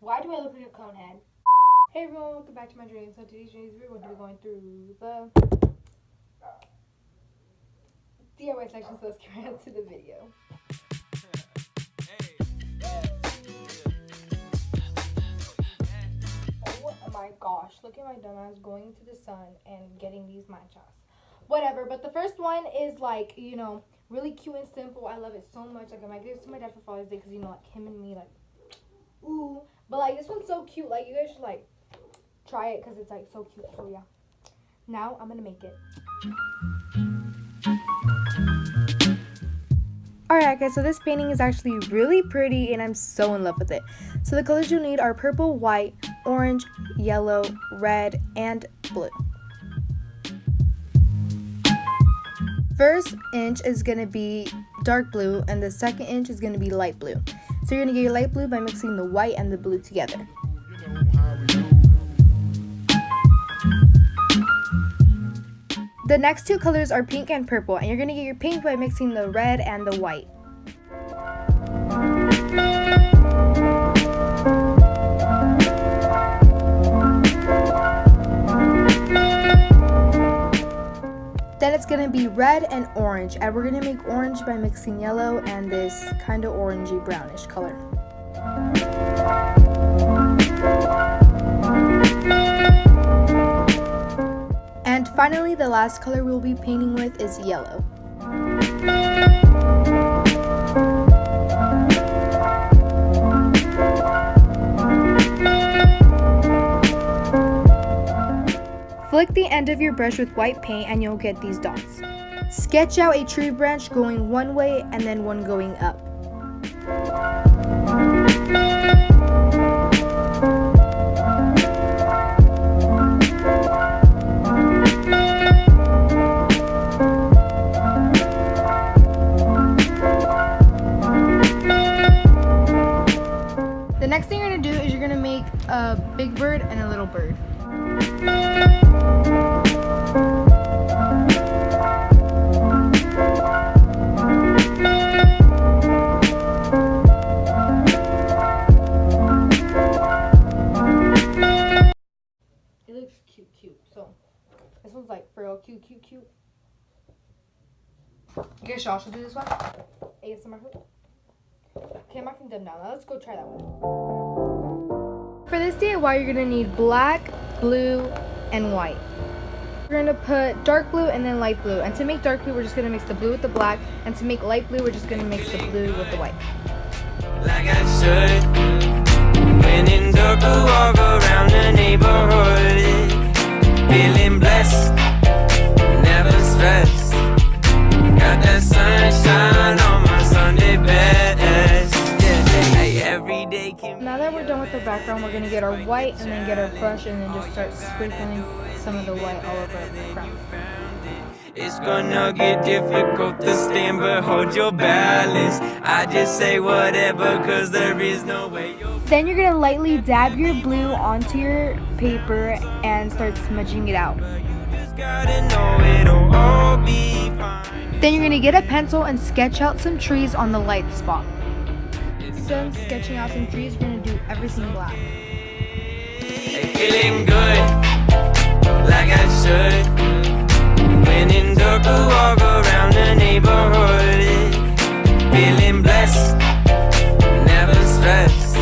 Why do I look like a cone head? Hey everyone, welcome back to my dream. So today's dreams we're going to be going through the DIY section, so let's get right into the video. Oh my gosh, look at my dumbass going to the sun and getting these matchas. Whatever, but the first one is like, you know, really cute and simple. I love it so much. Like I might give this to my dad for Father's Day because, you know, like him and me, like, ooh. But like this one's so cute. Like you guys should like try it because it's like so cute. So yeah, now I'm gonna make it. Alright guys, so this painting is actually really pretty and I'm so in love with it. So the colors you need are purple, white, orange, yellow, red, and blue. First inch is going to be dark blue and the second inch is going to be light blue. So you're going to get your light blue by mixing the white and the blue together. The next two colors are pink and purple, and you're going to get your pink by mixing the red and the white. Then it's going to be red and orange, and we're going to make orange by mixing yellow and this kind of orangey brownish color. And finally, the last color we'll be painting with is yellow. Flick the end of your brush with white paint and you'll get these dots. Sketch out a tree branch going one way and then one going up. The next thing you're going to do is you're going to make a big bird and a little bird. It looks cute. So this one's like for real cute. You guys should also do this one. ASMR. Okay, I'm marking them down. Now let's go try that one. For this DIY, you're gonna need black, blue, and white. We're gonna put dark blue and then light blue. And to make dark blue, we're just gonna mix the blue with the black. And to make light blue, we're just gonna mix the blue with the white. Like I should. When in dark, I walk around the neighborhood, feeling blessed, never stressed. Got that sunshine on my Sunday best. Every day can. Now that we're done with the background, we're gonna get our white and then get our brush and then just start sprinkling some of the white all over the background. It's gonna get difficult to stand, but hold your balance. I just say whatever, cause there is no way you'll. Then you're gonna lightly dab your blue onto your paper and start smudging it out. Just gotta know it'll all be fine. Then you're gonna get a pencil and sketch out some trees on the light spot. Done sketching out some trees, you're gonna do everything black. Hey, feeling good, like I should. When in dark, I walk around the neighborhood, feeling blessed, never stressed.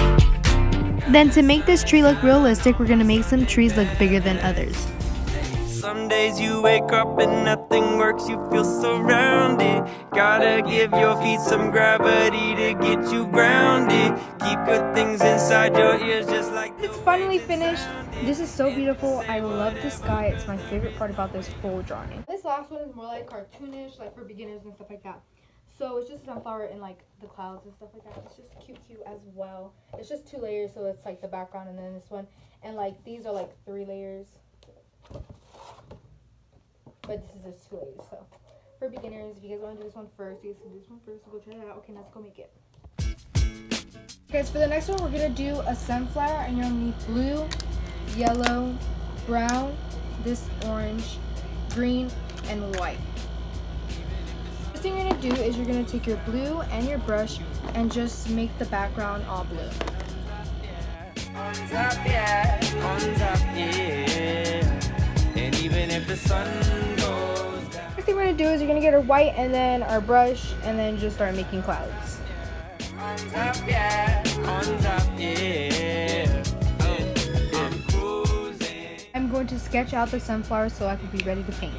Then to make this tree look realistic, we're gonna make some trees look bigger than others. Some days you wake up and nothing works, you feel surrounded. Gotta give your feet some gravity to get you grounded. Keep good things inside your ears just like It's finally finished. This is so beautiful. I love the sky. It's my favorite part about this whole drawing. This last one is more like cartoonish, like for beginners and stuff like that. So it's just a sunflower and like the clouds and stuff like that. It's just cute as well. It's just 2 layers, so it's like the background and then this one. And like these are like 3 layers. But this is just 2 layers, so for beginners, if you guys want to do this one first, you guys can do this one first. So go try that out. Okay, now let's go make it. Guys, for the next one, we're gonna do a sunflower, and you're gonna need blue, yellow, brown, this orange, green, and white. First thing you're gonna do is you're gonna take your blue and your brush and just make the background all blue. On top, yeah. On top, yeah. And even if the sun goes down. First thing we're gonna do is you're gonna get our white and then our brush and then just start making clouds. On top, yeah. On top, yeah. I'm cruising. I'm going to sketch out the sunflower so I can be ready to paint.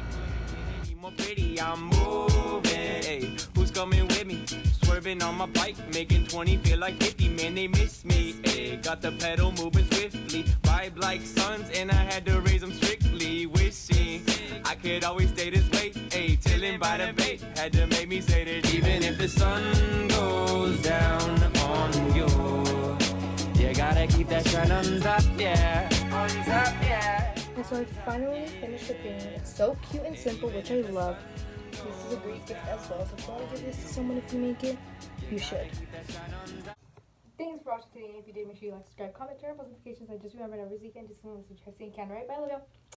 More pretty, I'm moving. Hey, who's coming with me? Swerving on my bike, making 20 feel like 50. Man, they miss me. Hey, got the pedal moving swiftly. Vibe like suns, and I had to raise them strictly. Wishing I could always stay this way. Hey, chilling by the bay. Had to make me say that even if the sun goes down on you, you gotta keep that shine on top, yeah. On top, yeah. And so I finally finished the painting. It's so cute and simple, which I love. This is a great gift as well. So if you want to give this to someone if you make it, you should. Thanks for watching today. And if you did, make sure you like, subscribe, comment, turn on post notifications. I just remembered every weekend to see when we can, right? Bye, love y'all.